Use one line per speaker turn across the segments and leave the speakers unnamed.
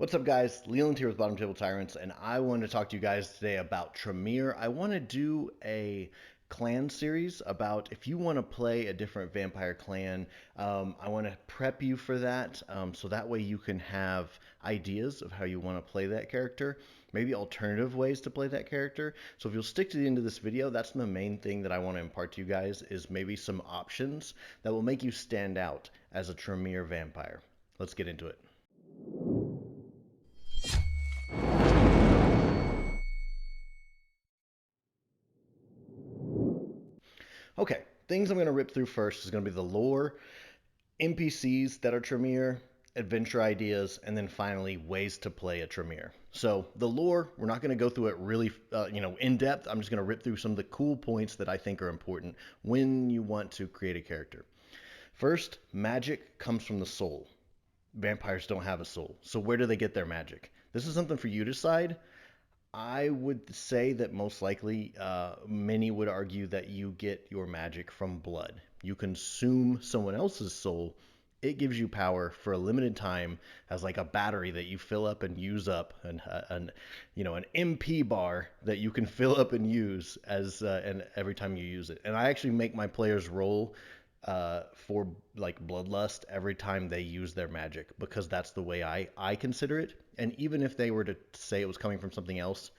What's up, guys? Leland here with Bottom Table Tyrants, and I wanted to talk to you guys today about Tremere. I want to do a clan series about if you want to play a different vampire clan. I want to prep you for that, so that way you can have ideas of how you want to play that character, maybe alternative ways to play that character. So if you'll stick to the end of this video, that's the main thing that I want to impart to you guys is maybe some options that will make you stand out as a Tremere vampire. Let's get into it. Okay, things I'm going to rip through first is going to be the lore, NPCs that are Tremere, adventure ideas, and then finally ways to play a Tremere. So the lore, we're not going to go through it really, in depth. I'm just going to rip through some of the cool points that I think are important when you want to create a character. First, magic comes from the soul. Vampires don't have a soul. So where do they get their magic? This is something for you to decide. I would say that most likely, many would argue that you get your magic from blood. You consume someone else's soul. It gives you power for a limited time as like a battery that you fill up and use up, an MP bar that you can fill up and use as and every time you use it. And I actually make my players roll for like bloodlust every time they use their magic because that's the way I consider it. And even if they were to say it was coming from something else,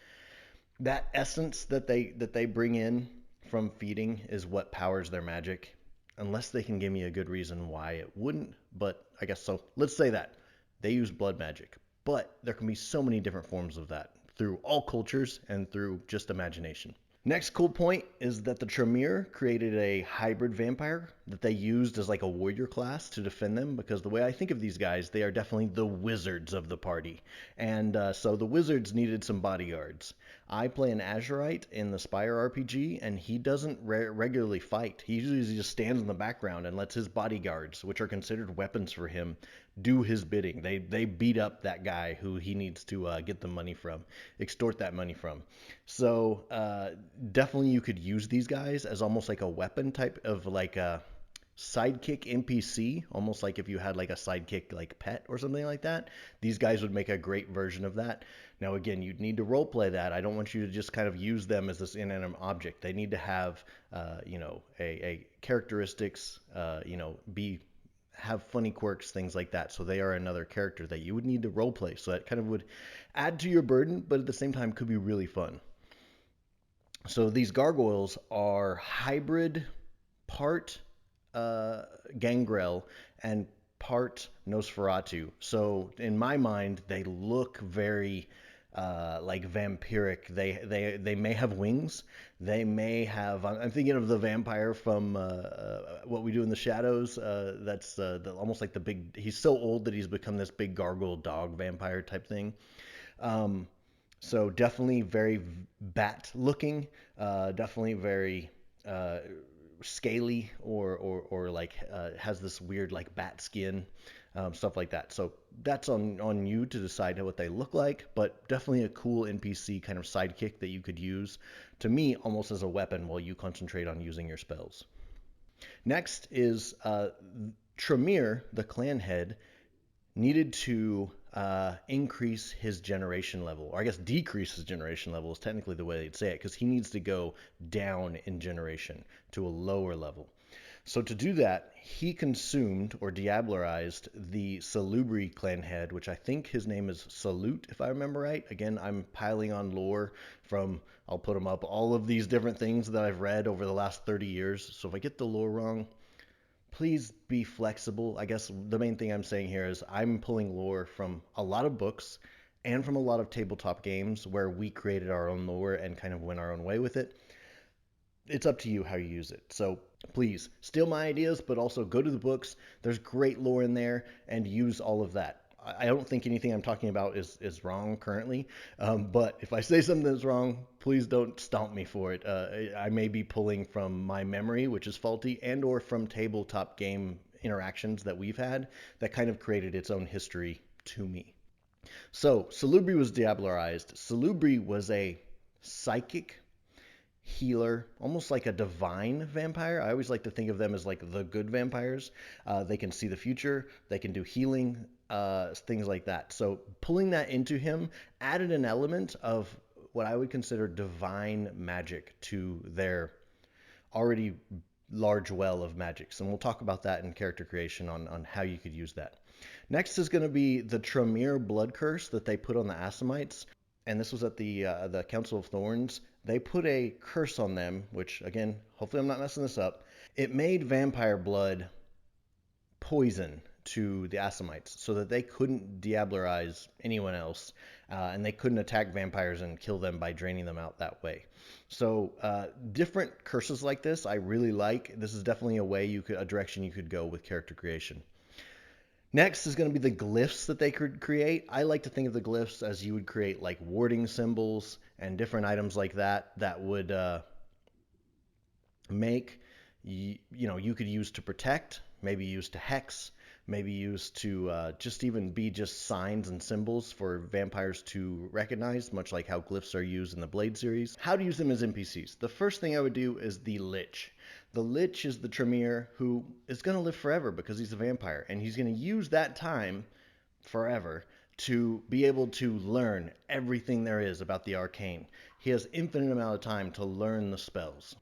that essence that they bring in from feeding is what powers their magic. Unless they can give me a good reason why it wouldn't, but I guess so. Let's say that they use blood magic, but there can be so many different forms of that through all cultures and through just imagination. Next cool point is that the Tremere created a hybrid vampire that they used as like a warrior class to defend them because the way I think of these guys, they are definitely the wizards of the party. And so the wizards needed some bodyguards. I play an Azurite in the Spire RPG, and he doesn't regularly fight. He usually just stands in the background and lets his bodyguards, which are considered weapons for him, do his bidding. They beat up that guy who he needs to get the money from, extort that money from. So definitely you could use these guys as almost like a weapon type of like a sidekick NPC, almost like if you had like a sidekick like pet or something like that. These guys would make a great version of that. Now again, you'd need to role play that. I don't want you to just kind of use them as this inanimate object. They need to have a characteristics, be have funny quirks, things like that. So they are another character that you would need to role play. So that kind of would add to your burden, but at the same time could be really fun. So these gargoyles are hybrid, part Gangrel and part Nosferatu. So in my mind, they look very like vampiric. They may have wings. They may have. I'm thinking of the vampire from What We Do in the Shadows. That's almost like the big. He's so old that he's become this big gargoyle dog vampire type thing. Um, so definitely very bat looking. Definitely very scaly or like has this weird like bat skin, stuff like that. So that's on you to decide what they look like, but definitely a cool NPC kind of sidekick that you could use to me almost as a weapon while you concentrate on using your spells. Next is Tremere, the clan head, needed to increase his generation level, or I guess decrease his generation level is technically the way they'd say it, because he needs to go down in generation to a lower level. So to do that, he consumed or diablerized the Salubri clan head, which I think his name is Salute, if I remember right. Again, I'm piling on lore from, I'll put them up, all of these different things that I've read over the last 30 years. So if I get the lore wrong, please be flexible. I guess the main thing I'm saying here is I'm pulling lore from a lot of books and from a lot of tabletop games where we created our own lore and kind of went our own way with it. It's up to you how you use it. So please steal my ideas, but also go to the books. There's great lore in there and use all of that. I don't think anything I'm talking about is wrong currently, but if I say something that's wrong, please don't stomp me for it. I may be pulling from my memory, which is faulty, and or from tabletop game interactions that we've had that kind of created its own history to me. So Salubri was diablerized. Salubri was a psychic healer, almost like a divine vampire. I always like to think of them as like the good vampires. They can see the future, they can do healing, things like that. So pulling that into him added an element of what I would consider divine magic to their already large well of magics. And we'll talk about that in character creation on how you could use that. Next is going to be the Tremere blood curse that they put on the Assamites. And this was at the Council of Thorns. They put a curse on them, which, again, hopefully I'm not messing this up. It made vampire blood poison to the Assamites so that they couldn't diablerize anyone else, and they couldn't attack vampires and kill them by draining them out that way. So different curses like this I really like. This is definitely a direction you could go with character creation. Next is going to be the glyphs that they could create. I like to think of the glyphs as you would create like warding symbols and different items like that that would make you could use to protect, maybe use to hex, maybe use to just even be just signs and symbols for vampires to recognize, much like how glyphs are used in the Blade series. How to use them as NPCs. The first thing I would do is the Lich. The Lich is the Tremere who is going to live forever because he's a vampire, and he's going to use that time forever to be able to learn everything there is about the arcane. He has infinite amount of time to learn the spells.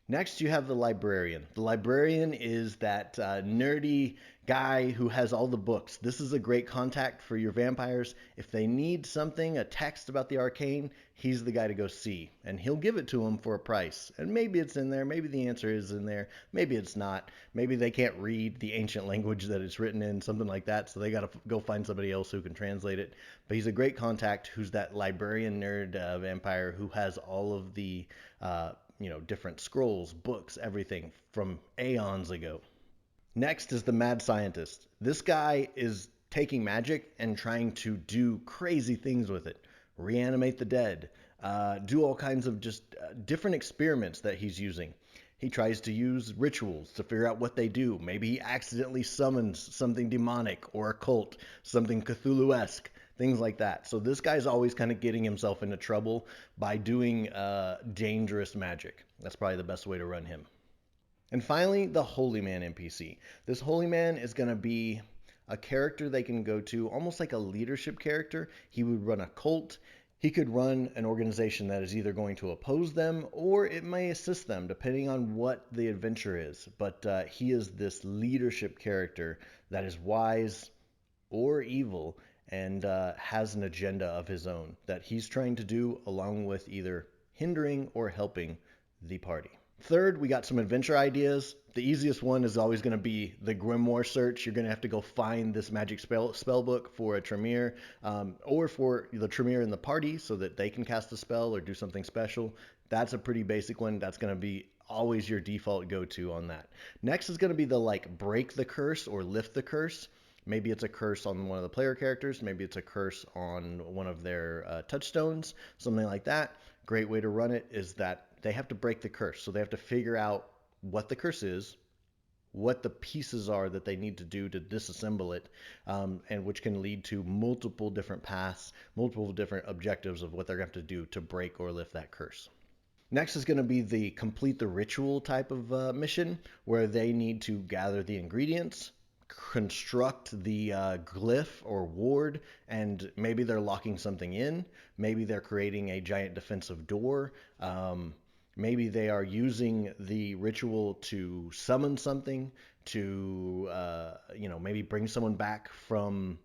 Next, you have the librarian. The librarian is that nerdy guy who has all the books. This is a great contact for your vampires. If they need something, a text about the arcane, he's the guy to go see. And he'll give it to them for a price. And maybe it's in there. Maybe the answer is in there. Maybe it's not. Maybe they can't read the ancient language that it's written in, something like that. So they got to go find somebody else who can translate it. But he's a great contact who's that librarian nerd vampire who has all of the different scrolls, books, everything from aeons ago. Next is the mad scientist. This guy is taking magic and trying to do crazy things with it. Reanimate the dead, do all kinds of just different experiments that he's using. He tries to use rituals to figure out what they do. Maybe he accidentally summons something demonic or occult, something Cthulhu-esque, things like that. So this guy's always kind of getting himself into trouble by doing dangerous magic. That's probably the best way to run him. And finally, the Holy Man NPC. This Holy Man is going to be a character they can go to, almost like a leadership character. He would run a cult. He could run an organization that is either going to oppose them or it may assist them, depending on what the adventure is. But he is this leadership character that is wise or evil and has an agenda of his own that he's trying to do along with either hindering or helping the party. Third, we got some adventure ideas. The easiest one is always going to be the Grimoire search. You're going to have to go find this magic spell book for a Tremere or for the Tremere in the party so that they can cast a spell or do something special. That's a pretty basic one. That's going to be always your default go-to on that. Next is going to be the break the curse or lift the curse. Maybe it's a curse on one of the player characters. Maybe it's a curse on one of their touchstones, something like that. Great way to run it is that they have to break the curse. So they have to figure out what the curse is, what the pieces are that they need to do to disassemble it, and which can lead to multiple different paths, multiple different objectives of what they're going to have to do to break or lift that curse. Next is going to be the complete the ritual type of mission where they need to gather the ingredients, construct the glyph or ward, and maybe they're locking something in. Maybe they're creating a giant defensive door. Maybe they are using the ritual to summon something, to maybe bring someone back from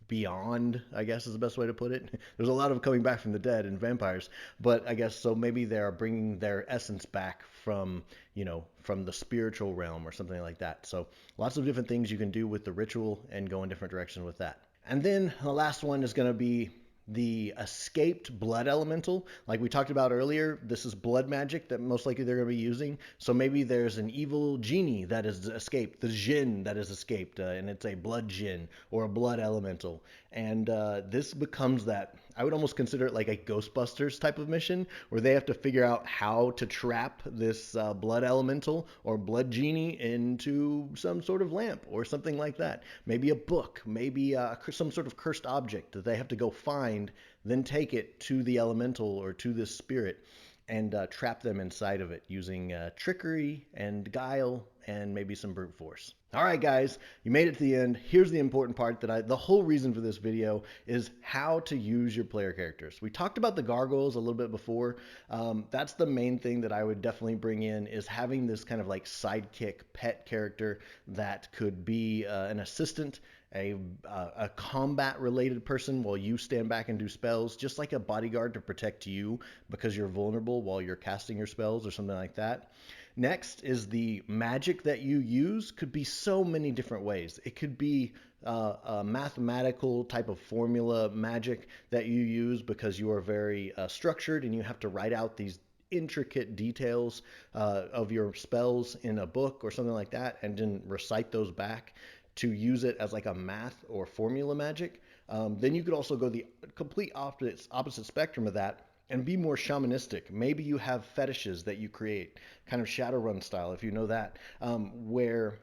beyond, I guess is the best way to put it. There's a lot of coming back from the dead and vampires, but I guess so maybe they're bringing their essence back from the spiritual realm or something like that. So lots of different things you can do with the ritual and go in different directions with that. And then the last one is going to be the escaped blood elemental. Like we talked about earlier, this is blood magic that most likely they're going to be using. So maybe there's an evil genie that has escaped, the djinn that has escaped, and it's a blood djinn or a blood elemental. And this becomes that, I would almost consider it like a Ghostbusters type of mission where they have to figure out how to trap this blood elemental or blood genie into some sort of lamp or something like that. Maybe a book, maybe some sort of cursed object that they have to go find, then take it to the elemental or to this spirit and trap them inside of it using trickery and guile and maybe some brute force. All right, guys, you made it to the end. Here's the important part the whole reason for this video is how to use your player characters. We talked about the gargoyles a little bit before. That's the main thing that I would definitely bring in, is having this kind of like sidekick pet character that could be an assistant, a combat related person while you stand back and do spells, just like a bodyguard to protect you because you're vulnerable while you're casting your spells or something like that. Next is the magic that you use could be so many different ways. It could be a mathematical type of formula magic that you use because you are very structured and you have to write out these intricate details of your spells in a book or something like that, and then recite those back to use it as like a math or formula magic. Then you could also go the complete opposite spectrum of that and be more shamanistic. Maybe you have fetishes that you create, kind of Shadowrun style, if you know that, where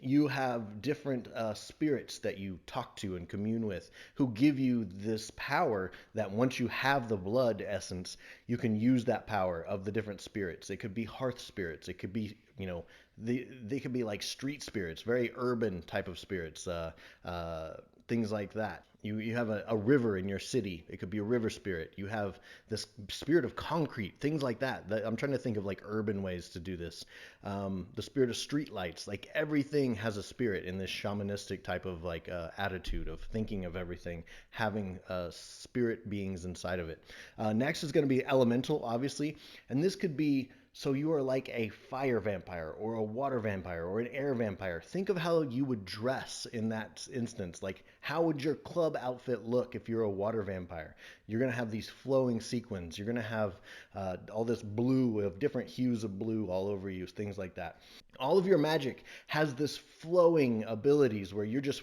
you have different spirits that you talk to and commune with who give you this power that once you have the blood essence, you can use that power of the different spirits. It could be hearth spirits. It could be, they could be like street spirits, very urban type of spirits, things like that. You have a river in your city. It could be a river spirit. You have this spirit of concrete, things like that. I'm trying to think of like urban ways to do this. The spirit of street lights, like everything has a spirit in this shamanistic type of like attitude of thinking of everything, having spirit beings inside of it. Next is going to be elemental, obviously. And this could be, so you are like a fire vampire or a water vampire or an air vampire. Think of how you would dress in that instance. Like, how would your club outfit look if you're a water vampire? You're going to have these flowing sequins. You're going to have all this blue, of different hues of blue all over you, things like that. All of your magic has this flowing abilities where you're just,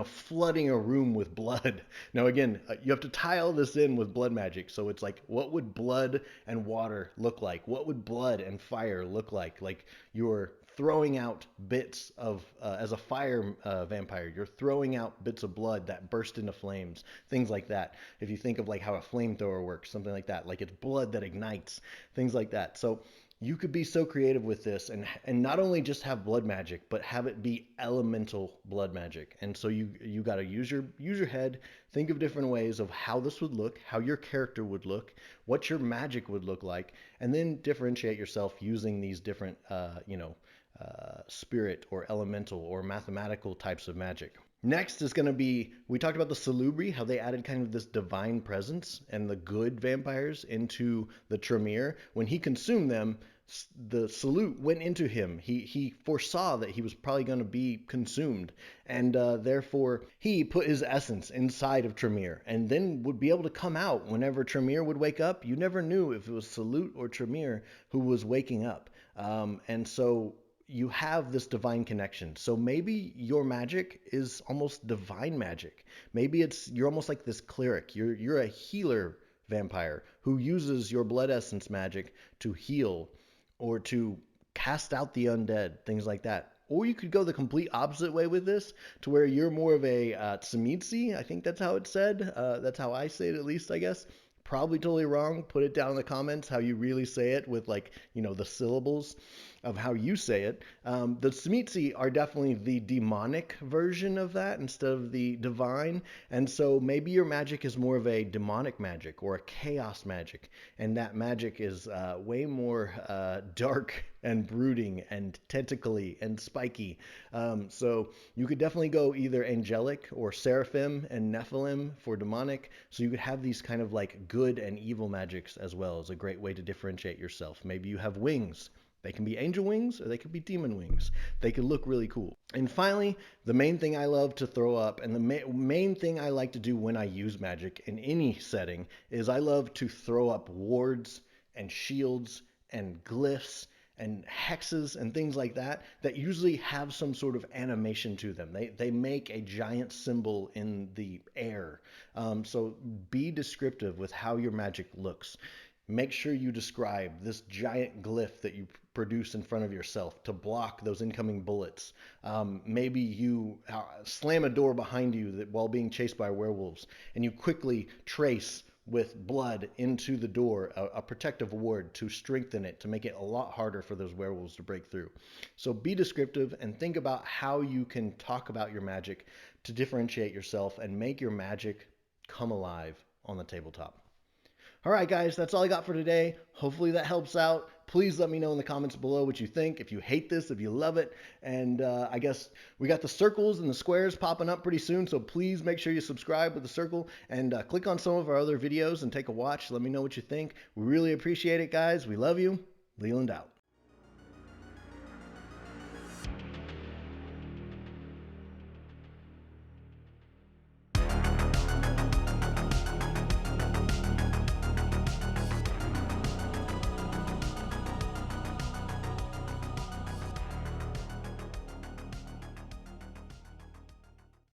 flooding a room with blood. Now, again, you have to tie all this in with blood magic. So it's like, what would blood and water look like? What would blood and fire look like? Like, you're throwing out bits of, as a fire vampire, you're throwing out bits of blood that burst into flames, things like that. If you think of like how a flamethrower works, something like that, like it's blood that ignites, things like that. So you could be so creative with this and not only just have blood magic, but have it be elemental blood magic. And so you got to use your head, think of different ways of how this would look, how your character would look, what your magic would look like, and then differentiate yourself using these different, spirit or elemental or mathematical types of magic. Next is going to be, we talked about the Salubri, how they added kind of this divine presence and the good vampires into the Tremere. When he consumed them, the salute went into him. He foresaw that he was probably going to be consumed, and therefore he put his essence inside of Tremere, and then would be able to come out whenever Tremere would wake up. You never knew if it was Salute or Tremere who was waking up, and so you have this divine connection. So maybe your magic is almost divine magic. Maybe you're almost like this cleric. You're a healer vampire who uses your blood essence magic to heal or to cast out the undead, things like that. Or you could go the complete opposite way with this, to where you're more of a Tzimitzi. I think that's how it's said. That's how I say it, at least, I guess. Probably totally wrong. Put it down in the comments how you really say it with, like, the syllables of how you say it. The Tzimitzi are definitely the demonic version of that instead of the divine. And so maybe your magic is more of a demonic magic or a chaos magic. And that magic is way more dark and brooding and tentacly and spiky. So you could definitely go either angelic or seraphim and nephilim for demonic. So you could have these kind of like good and evil magics as well as a great way to differentiate yourself. Maybe you have wings. They can be angel wings or they could be demon wings. They could look really cool. And finally, the main thing I love to throw up, and the main thing I like to do when I use magic in any setting, is I love to throw up wards and shields and glyphs and hexes and things like that usually have some sort of animation to them. They make a giant symbol in the air. So be descriptive with how your magic looks. Make sure you describe this giant glyph that you produce in front of yourself to block those incoming bullets. Maybe you slam a door behind you while being chased by werewolves, and you quickly trace with blood into the door, a protective ward to strengthen it, to make it a lot harder for those werewolves to break through. So be descriptive and think about how you can talk about your magic to differentiate yourself and make your magic come alive on the tabletop. All right, guys, that's all I got for today. Hopefully that helps out. Please let me know in the comments below what you think, if you hate this, if you love it. And I guess we got the circles and the squares popping up pretty soon, so please make sure you subscribe with the circle and click on some of our other videos and take a watch. Let me know what you think. We really appreciate it, guys. We love you. Leland out.